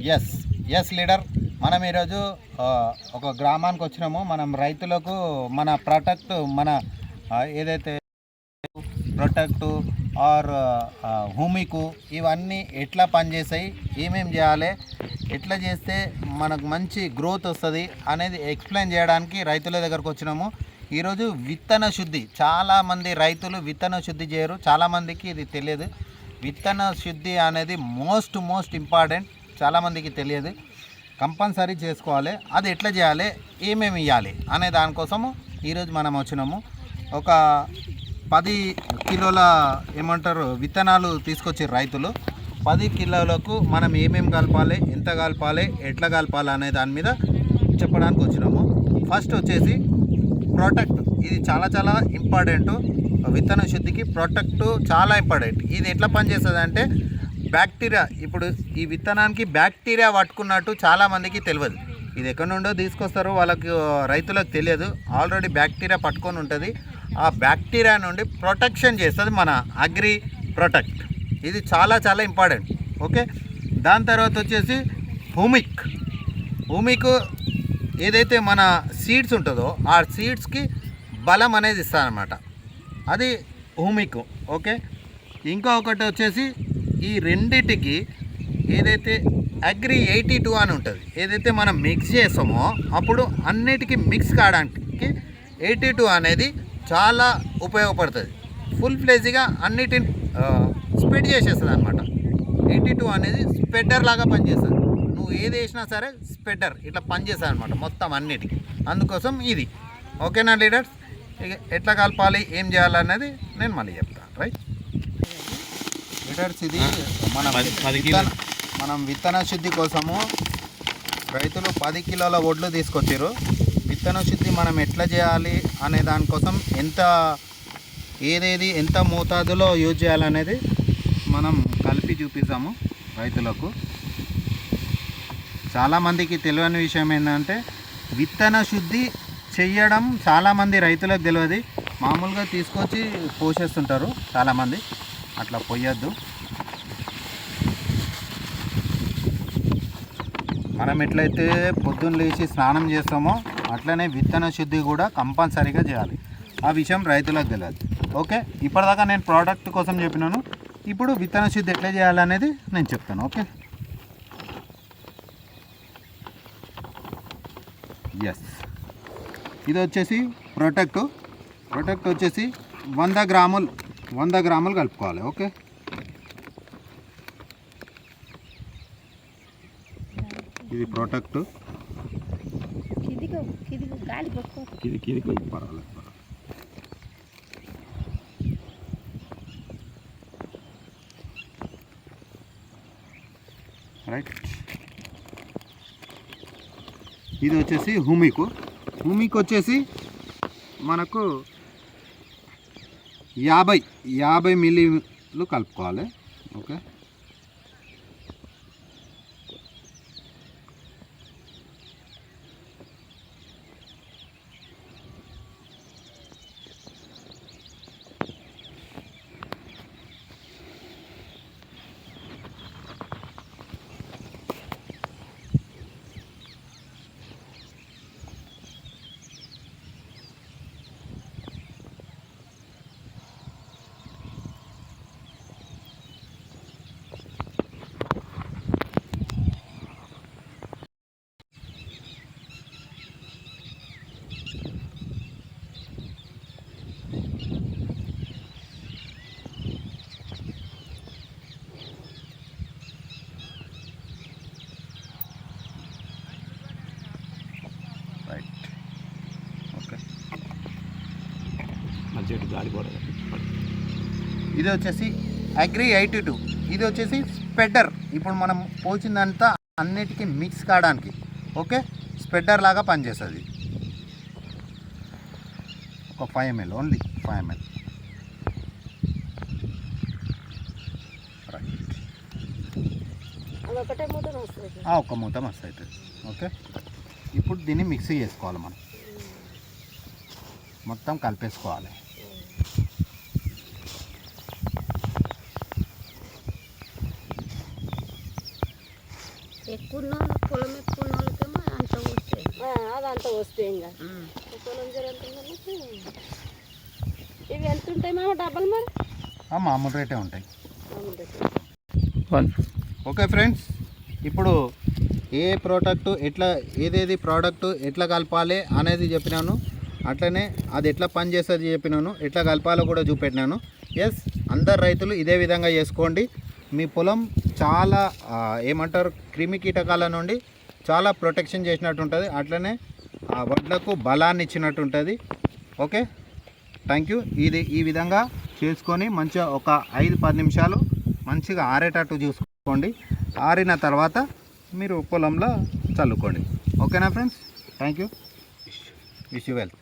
Yes yes leader, మనం ఈరోజు ఒక గ్రామానికి వచ్చినాము. మనం రైతులకు మన ప్రొటెక్ట్ మన ఏదైతే ప్రొటెక్టు ఆర్ భూమికు ఇవన్నీ ఎట్లా పనిచేస్తాయి, ఏమేమి చేయాలి, ఎట్లా చేస్తే మనకు మంచి గ్రోత్ వస్తుంది అనేది ఎక్స్ప్లెయిన్ చేయడానికి రైతుల దగ్గరకు వచ్చినాము. ఈరోజు విత్తన శుద్ధి, చాలామంది రైతులు విత్తన శుద్ధి చేయరు, చాలామందికి ఇది తెలియదు. విత్తన శుద్ధి అనేది మోస్ట్ ఇంపార్టెంట్, చాలామందికి తెలియదు. కంపల్సరీ చేసుకోవాలి. అది ఎట్లా చేయాలి, ఏమేమి ఇవ్వాలి అనే దానికోసము ఈరోజు మనం వచ్చినాము. ఒక 10 కిలోల విత్తనాలు తీసుకొచ్చారు రైతులు. 10 కిలోలకు మనం ఏమేమి కలపాలి, ఎంత కలపాలి, ఎట్లా కలపాలి అనే దాని మీద చెప్పడానికి వచ్చినాము. ఫస్ట్ వచ్చేసి ప్రొటెక్ట్, ఇది చాలా ఇంపార్టెంట్. విత్తన శుద్ధికి ప్రొటెక్ట్ చాలా ఇంపార్టెంట్. ఇది ఎట్లా పనిచేస్తుంది అంటే బ్యాక్టీరియా, ఇప్పుడు ఈ విత్తనానికి బ్యాక్టీరియా పట్టుకున్నట్టు చాలామందికి తెలియదు. ఇది ఎక్కడి నుండో తీసుకొస్తారో వాళ్ళకి, రైతులకు తెలియదు. ఆల్రెడీ బ్యాక్టీరియా పట్టుకొని ఉంటుంది. ఆ బ్యాక్టీరియా నుండి ప్రొటెక్షన్ చేస్తుంది మన అగ్రి ప్రొటెక్ట్. ఇది చాలా ఇంపార్టెంట్. ఓకే, దాని తర్వాత వచ్చేసి భూమికు ఏదైతే మన సీడ్స్ ఉంటుందో ఆ సీడ్స్కి బలం అనేది ఇస్తారనమాట, అది భూమికు. ఓకే, ఇంకొకటి వచ్చేసి ఈ రెండిటికి ఏదైతే అగ్రి 82 అని ఉంటుంది, ఏదైతే మనం మిక్స్ చేస్తామో అప్పుడు అన్నిటికీ మిక్స్ కావడానికి 82 అనేది చాలా ఉపయోగపడుతుంది. ఫుల్ ఫ్లెజ్గా అన్నిటిని స్ప్రెడ్ చేసేస్తుంది అనమాట. 82 అనేది స్ప్రెడర్ లాగా పనిచేస్తుంది. నువ్వు ఏది వేసినా సరే స్ప్రెడర్ ఇట్లా పనిచేస్తుంది అనమాట మొత్తం అన్నిటికీ. అందుకోసం ఇది. ఓకేనా లీడర్స్, ఎట్లా కలపాలి, ఏం చేయాలనేది నేను మళ్ళీ చెప్తాను. రైట్ లీడర్స్, ఇది మనం విత్తన శుద్ధి కోసము రైతులు 10 కిలోల వడ్లు తీసుకొచ్చారు. విత్తన శుద్ధి మనం ఎట్లా చేయాలి అనే దానికోసం ఎంత మోతాదులో యూజ్ చేయాలనేది మనం కలిపి చూపిస్తాము రైతులకు. చాలామందికి తెలియని విషయం ఏంటంటే విత్తన శుద్ధి చెయ్యడం చాలామంది రైతులకు తెలియదు. మామూలుగా తీసుకొచ్చి పోసేస్తుంటారు చాలామంది, అట్లా పోయొద్దు. మనం ఎట్లయితే పొద్దున్న లేచి స్నానం చేస్తామో అట్లనే విత్తన శుద్ధి కూడా కంపల్సరీగా చేయాలి. ఆ విషయం రైతులకు తెలియదు. ఓకే, ఇప్పటిదాకా నేను ప్రోడక్ట్ కోసం చెప్పినాను, ఇప్పుడు విత్తన శుద్ధి ఎట్లా చేయాలనేది నేను చెప్తాను. ఓకే, ఎస్, ఇది వచ్చేసి ప్రొటెక్ట్ వచ్చేసి 100 గ్రాములు కలుపుకోవాలి. ఓకే, ఇది ప్రొటెక్ట్. పర్వాలేదు. రైట్, ఇది వచ్చేసి భూమికి వచ్చేసి మనకు 50 మిల్లీలు కలుపుకోవాలి. ఓకే, ఇది వచ్చేసి అగ్రి 82. ఇది వచ్చేసి స్ప్రెడర్. ఇప్పుడు మనం పోచిందంతా అన్నిటికీ మిక్స్ కావడానికి. ఓకే, స్ప్రెడర్ లాగా పనిచేస్తుంది. ఒక 5 ml, ఓన్లీ 5 ml. రైట్, ఒక మూత మస్తు అవుతుంది. ఓకే, ఇప్పుడు దీన్ని మిక్సీ చేసుకోవాలి. మనం మొత్తం కలిపేసుకోవాలి. ఎక్కువ పొలం ఎక్కువ వాళ్ళకేమో అంత వస్తాయి. అదంతా వస్తాయి ఇంకా పొలం జరంత ఇవి ఎంత ఉంటాయి మామ డబ్బలు మరి? మామూలు రేటే ఉంటాయి. మామూలు రేటే. ఓకే ఫ్రెండ్స్, ఇప్పుడు ఏ ప్రోడక్ట్ ఎట్లా ఏదేది ప్రోడక్ట్ ఎట్లా కలపాలి అనేది చెప్పినాను, అట్లనే అది ఎట్లా పని చేస్తుంది చెప్పినాను, ఎట్లా కలపాలో కూడా చూపెట్టినాను. ఎస్, అందరు రైతులు ఇదే విధంగా చేసుకోండి. మీ పొలం చాలా ఏమంటారు క్రిమి కీటకాల నుండి చాలా ప్రొటెక్షన్ చేసినట్టు ఉంటుంది, అట్లనే ఆ వడ్లకు బలాన్ని ఇచ్చినట్టు ఉంటుంది. Okay, thank you. ఇది ఈ విధంగా చేసుకొని మంచిగా ఒక 5-10 నిమిషాలు మంచిగా ఆరేటట్టు చూసుకోండి. ఆరిన తర్వాత మీరు పొలంలో చల్లుకోండి. ఓకేనా friends? Thank you. Wish you well.